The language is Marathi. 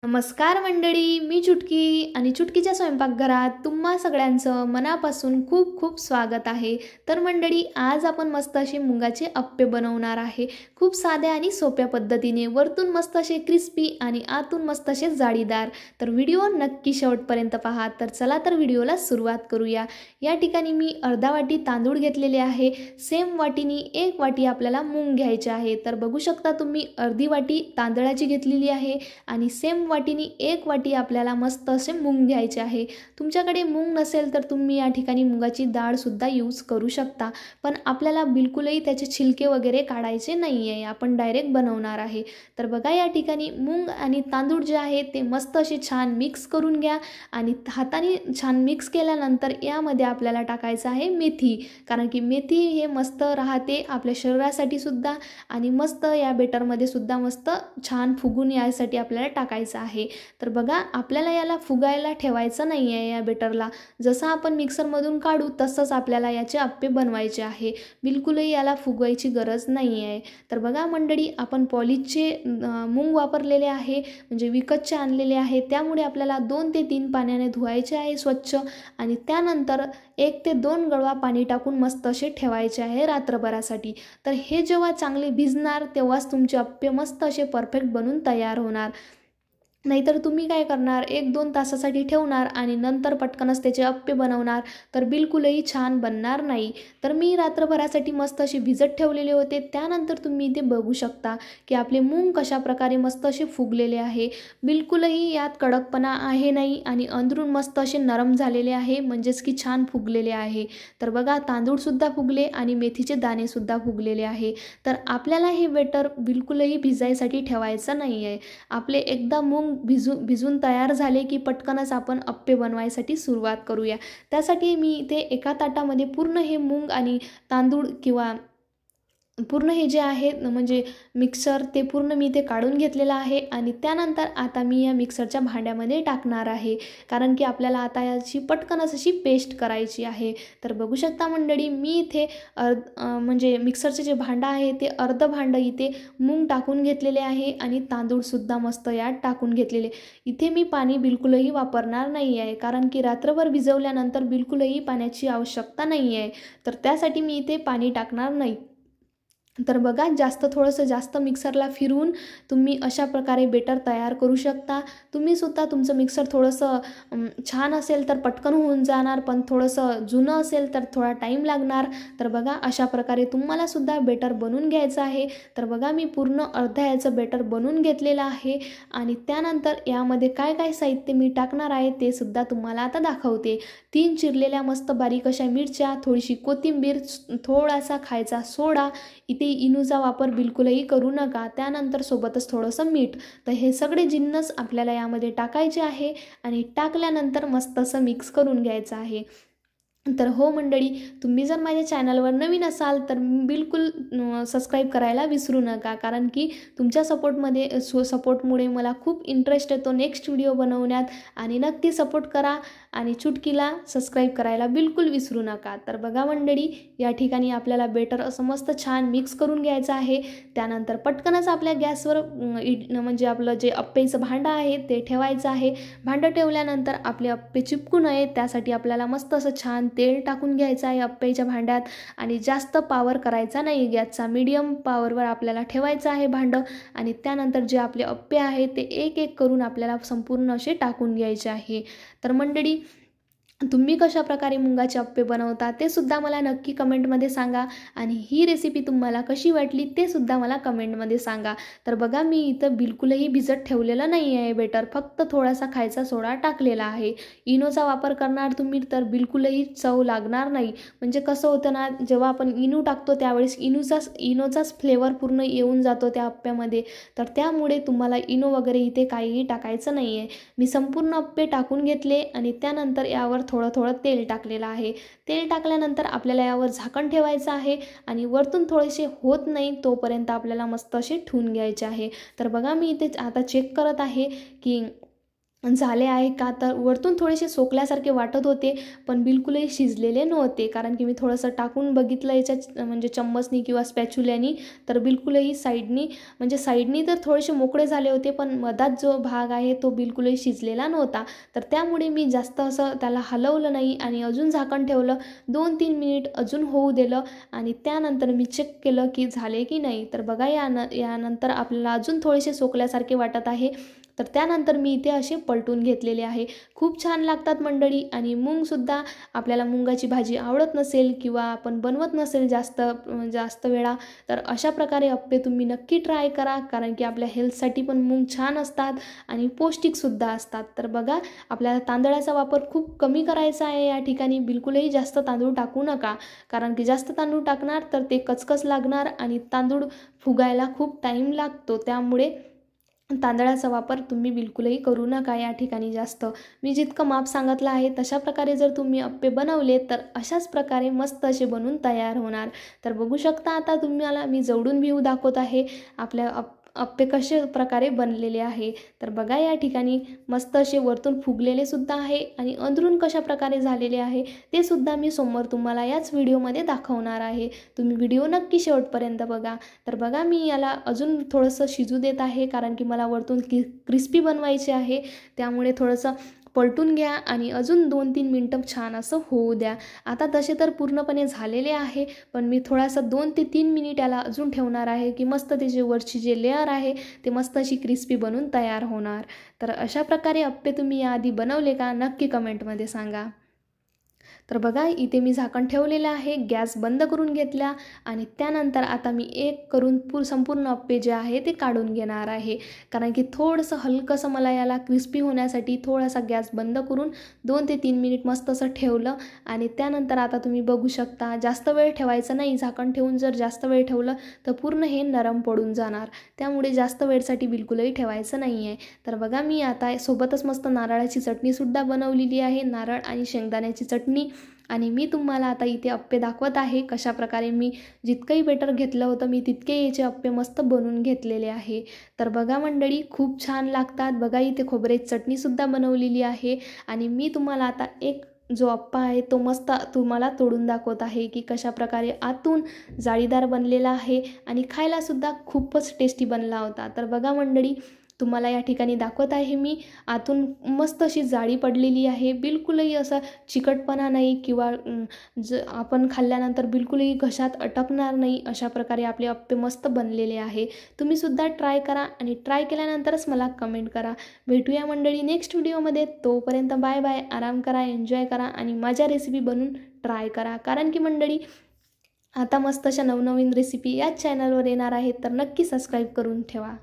नमस्कार मंडळी, मी चुटकी आणि चुटकीच्या स्वयंपाकघरात तुम्हा सगळ्यांचं मनापासून खूप खूप स्वागत आहे। तर मंडळी, आज आपण मस्त असे मुंगाचे अप्पे बनवणार आहे। खूप साध्या आणि सोप्या पद्धतीने, वरतून मस्त असे क्रिस्पी आणि आतून मस्त असे जाळीदार। तर व्हिडिओ नक्की शेवटपर्यंत पहा। तर चला तर व्हिडिओला सुरुवात करूया। या ठिकाणी मी अर्धा वाटी तांदूळ घेतलेले आहे, सेम वाटीनी 1 वाटी आपल्याला मूग घ्यायचे आहे। तर बघू शकता तुम्ही अर्धी वाटी तांदळाची घेतलेली आहे आणि सेम वाटीनी 1 वाटी आपल्याला मस्त असे मूग घ्यायचे आहे। तुमच्याकडे मूग नसेल तर तुम्ही या ठिकाणी मुगाची डाळ सुद्धा यूज करू शकता, पण आपल्याला बिलकुलही त्याचे छिलके वगैरे काढायचे नाही आहे, आपण डायरेक्ट बनवणार आहे। तर बघा, या ठिकाणी मूग आणि तांदूळ जे आहे ते मस्त असे छान मिक्स करून घ्या आणि हाताने छान मिक्स केल्यानंतर यामध्ये आपल्याला टाकायचं आहे मेथी, कारण की मेथी हे मस्त राहते आपल्या शरीरासाठी सुद्धा आणि मस्त या बेटरमध्ये सुद्धा मस्त छान फुगून यासाठी आपल्याला टाकायचं आहे। तर बघा, आपल्याला याला फुगायला ठेवायचं नाही आहे। या बेटरला जसं आपण मिक्सरमधून काढू तसंच आपल्याला याचे अप्पे बनवायचे आहे, बिलकुलही याला फुगवायची गरज नाही आहे। तर बघा मंडळी, आपण पॉलिशचे मूग वापरलेले आहे, म्हणजे विकतचे आणलेले आहे, त्यामुळे आपल्याला 2 ते 3 पाण्याने धुवायचे आहे स्वच्छ आणि त्यानंतर 1 ते 2 गळवा पाणी टाकून मस्त असे ठेवायचे आहे रात्रभरासाठी। तर हे जेव्हा चांगले भिजणार तेव्हाच तुमचे अप्पे मस्त असे परफेक्ट बनून तयार होणार। नाहीतर तुम्ही काय करणार, 1-2 तासासाठी ठेवणार आणि नंतर पटकनच त्याचे अप्पे बनवणार, तर बिलकुलही छान बनणार नाही। तर मी रात्रभरासाठी मस्त असे भिजत ठेवलेले होते। त्यानंतर तुम्ही इथे बघू शकता की आपले मूग कशा प्रकारे मस्त असे फुगलेले आहे, बिलकुलही यात कडकपणा आहे नाही आणि अंदरून मस्त असे नरम झालेले आहे, म्हणजेच की छान फुगलेले आहे। तर बघा, तांदूळसुद्धा फुगले आणि मेथीचे दाणेसुद्धा फुगलेले आहे। तर आपल्याला हे बेटर बिलकुलही भिजायसाठी ठेवायचं नाही आहे। आपले एकदा मूग भिजून तयार झाले की पटकनच आपण अप्पे बनवायसाठी सुरुवात करूया। त्यासाठी मी इथे एका ताटामध्ये पूर्ण हे मूग आणि तांदूळ किंवा पूर्ण हे जे आहे म्हणजे मिक्सर ते पूर्ण मी ते काढून घेतलेलं आहे आणि त्यानंतर आता मी या मिक्सरच्या भांड्यामध्ये टाकणार आहे, कारण की आपल्याला आता याची पटकनच अशी पेस्ट करायची आहे। तर बघू शकता मंडळी, मी इथे म्हणजे मिक्सरचे जे भांडं आहे ते अर्धं भांडं इथे मूग टाकून घेतलेले आहे आणि तांदूळसुद्धा मस्त यात टाकून घेतलेले। इथे मी पाणी बिलकुलही वापरणार नाही आहे, कारण की रात्रभर भिजवल्यानंतर बिलकुलही पाण्याची आवश्यकता नाही आहे, तर त्यासाठी मी इथे पाणी टाकणार नाही। तर बघा, थोडंसं जास्त मिक्सरला फिरवून तुम्ही अशा प्रकारे बेटर तयार करू शकता। तुम्ही सुद्धा तुमचं मिक्सर थोडंसं छान असेल तर पटकन होऊन जाणार, पण थोडंसं जुनं असेल तर थोडा टाईम लागणार। तर बघा, अशा प्रकारे तुम्हाला सुद्धा बेटर बनवून घ्यायचं आहे। तर बघा, मी पूर्ण अर्धा याचं बेटर बनवून घेतलेलं आहे आणि त्यानंतर यामध्ये काय काय साहित्य मी टाकणार आहे ते सुद्धा तुम्हाला आता दाखवते। 3 चिरलेल्या मस्त बारीक अशा मिरच्या, थोडीशी कोथिंबीर, थोडासा खायचा सोडा, इथे इनोचा वापर बिलकुलही करू नका, त्यानंतर सोबतच थोडंसं मीठ। तर हे सगळे जिन्नस आपल्याला यामध्ये टाकायचे आहे आणि टाकल्यानंतर मस्त असं मिक्स करून घ्यायचं आहे। तर हो मंडळी, तुम्ही जर माझ्या चॅनलवर नवीन असाल तर बिलकुल सबस्क्राईब करायला विसरू नका, कारण की तुमच्या सपोर्टमुळे मला खूप इंटरेस्ट येतो नेक्स्ट व्हिडिओ बनवण्यात आणि नक्की सपोर्ट करा आणि चुटकीला सबस्क्राईब करायला बिलकुल विसरू नका। तर बघा मंडळी, या ठिकाणी आपल्याला बेटर असं मस्त छान मिक्स करून घ्यायचं आहे। त्यानंतर पटकनच आपल्या गॅसवर म्हणजे आपलं जे अप्पेचं भांडं आहे ते ठेवायचं आहे। भांडं ठेवल्यानंतर आपले अप्पे चिपकू नये त्यासाठी आपल्याला मस्त असं छान तेल टाकून घ्यायचं आहे अप्पेच्या भांड्यात आणि जास्त पॉवर करायचा नाही गॅसचा, मीडियम पॉवरवर आपल्याला ठेवायचं आहे भांडं आणि त्यानंतर जे आपले अप्पे आहे ते एक एक करून आपल्याला संपूर्ण असे टाकून घ्यायचे आहे। तर मंडळी, तुम्ही कशा प्रकारे मुंगाचे अप्पे बनवता ते सुद्धा मला नक्की कमेंटमध्ये सांगा आणि ही रेसिपी तुम्हाला कशी वाटली ते सुद्धा मला कमेंटमध्ये सांगा। तर बघा, मी इथं बिलकुलही भिजत ठेवलेलं नाही आहे बेटर, फक्त थोडासा खायचा सोडा टाकलेला आहे। इनोचा वापर करणार तुम्ही तर बिलकुलही चव लागणार नाही, म्हणजे कसं होतं ना, जेव्हा आपण इनो टाकतो त्यावेळेस इनोचाच फ्लेवर पूर्ण येऊन जातो त्या अप्प्यामध्ये, तर त्यामुळे तुम्हाला इनो वगैरे इथे काहीही टाकायचं नाही आहे। मी संपूर्ण अप्पे टाकून घेतले आणि त्यानंतर यावर थोडं थोडं तेल टाकलेलं आहे। तेल टाकल्यानंतर आपल्याला यावर झाकण ठेवायचं आहे आणि वरतून थोडेसे होत नाही तोपर्यंत आपल्याला मस्त असे ठेवून घ्यायचे आहे। तर बघा, मी इथे आता चेक करत आहे की झाले आहे का, तर वरतून थोडेसे सोकल्यासारखे वाटत होते, पण बिलकुलही शिजलेले नव्हते. कारण की मी थोडंसं टाकून बघितलं याच्यात म्हणजे चम्मचनी किंवा स्पॅच्युल्यानी, तर बिलकुलही साईडनी तर थोडेसे मोकळे झाले होते, पण मधात जो भाग आहे तो बिलकुलही शिजलेला नव्हता. तर त्यामुळे मी जास्त असं त्याला हलवलं नाही आणि अजून झाकण ठेवलं. 2-3 मिनिट अजून होऊ दिलं आणि त्यानंतर मी चेक केलं की झाले की नाही. तर बघा यानंतर आपल्याला अजून थोडेसे सोकल्यासारखे वाटत आहे. तर त्यानंतर मी इथे असे पलटून घेतलेले आहे. खूप छान लागतात मंडळी. आणि मूगसुद्धा आपल्याला मुगाची भाजी आवडत नसेल किंवा आपण बनवत नसेल जास्त वेळा, तर अशा प्रकारे अप्पे तुम्ही नक्की ट्राय करा. कारण की आपल्या हेल्थसाठी पण मूग छान असतात आणि पौष्टिकसुद्धा असतात. तर बघा, आपल्याला तांदळाचा वापर खूप कमी करायचा आहे या ठिकाणी. बिलकुलही जास्त तांदूळ टाकू नका, कारण की जास्त तांदूळ टाकणार तर ते कचकच लागणार आणि तांदूळ फुगायला खूप टाईम लागतो. त्यामुळे तांदळाचा वापर तुम्ही बिलकुलही करू नका या ठिकाणी जास्त. मी जितकं माप सांगितलं आहे तशा प्रकारे जर तुम्ही अप्पे बनवले तर अशाच प्रकारे मस्त असे बनून तयार होणार. तर बघू शकता आता तुम्हाला मी जवळून व्ह्यू दाखवत आहे आपल्या अप्पे कशा प्रकारे बनलेले आहे. तर बघा, या ठिकाणी मस्त असे वरतून फुगलेले सुद्धा आहे आणि अंदरून कशा प्रकारे झालेले आहे ते सुद्धा मी समोर तुम्हाला याच व्हिडिओमध्ये दाखवणार आहे. तुम्ही व्हिडिओ नक्की शेवटपर्यंत बघा. तर बघा, मी याला अजून थोडंसं शिजू देत आहे, कारण की मला वरतून क्रिस्पी बनवायचे आहे. त्यामुळे थोडंसं पलटून घ्या आणि अजून 2-3 मिनटं छान असं होऊ द्या. आता तसे तर पूर्णपणे झालेले आहे, पण मी थोडासा 2 ते 3 मिनिट याला अजून ठेवणार आहे की मस्त त्याची वरची जे लेअर आहे ते मस्त अशी क्रिस्पी बनून तयार होणार. तर अशा प्रकारे अप्पे तुम्ही याआधी बनवले का, नक्की कमेंटमध्ये सांगा. तर बघा, इथे मी झाकण ठेवलेलं आहे, गॅस बंद करून घेतला आणि त्यानंतर आता मी एक करून संपूर्ण अप्पे जे आहे ते काढून घेणार आहे. कारण की थोडंसं हलकंसं मला याला क्रिस्पी होण्यासाठी थोडासा गॅस बंद करून 2 ते 3 मिनिट मस्त असं ठेवलं आणि त्यानंतर आता तुम्ही बघू शकता, जास्त वेळ ठेवायचं नाही. झाकण ठेवून जर जास्त वेळ ठेवलं तर पूर्ण हे नरम पडून जाणार. त्यामुळे जास्त वेळसाठी बिलकुलही ठेवायचं नाही आहे. तर बघा, मी आता सोबतच मस्त नारळाची चटणीसुद्धा बनवलेली आहे, नारळ आणि शेंगदाण्याची चटणी. आणि मी तुम्हाला आता इथे अप्पे दाखवत आहे कशाप्रकारे मी जितकंही बेटर घेतलं होतं मी तितके याचे अप्पे मस्त बनवून घेतलेले आहे. तर बघा मंडळी, खूप छान लागतात. बघा, इथे खोबऱ्याची चटणीसुद्धा बनवलेली आहे आणि मी तुम्हाला आता एक जो अप्पा आहे तो मस्त तुम्हाला तोडून दाखवत आहे की कशाप्रकारे आतून जाळीदार बनलेला आहे आणि खायलासुद्धा खूपच टेस्टी बनला होता. तर बघा मंडळी, तुम्हाला या ठिकाणी दाखवत आहे मी, आतून मस्त अशी जाळी पडलेली आहे. बिलकुलही असा चिकटपणा नाही किंवा आपण खाल्ल्यानंतर बिलकुलही घशात अटकणार नाही. अशा प्रकारे आपले अप्पे मस्त बनलेले आहे. तुम्हीसुद्धा ट्राय करा आणि ट्राय केल्यानंतरच मला कमेंट करा. भेटूया मंडळी नेक्स्ट व्हिडिओमध्ये. तोपर्यंत बाय बाय. आराम करा, एन्जॉय करा आणि माझ्या रेसिपी बनवून ट्राय करा. कारण की मंडळी, आता मस्त अशा नवनवीन रेसिपी याच चॅनलवर येणार आहेत, तर नक्की सबस्क्राईब करून ठेवा.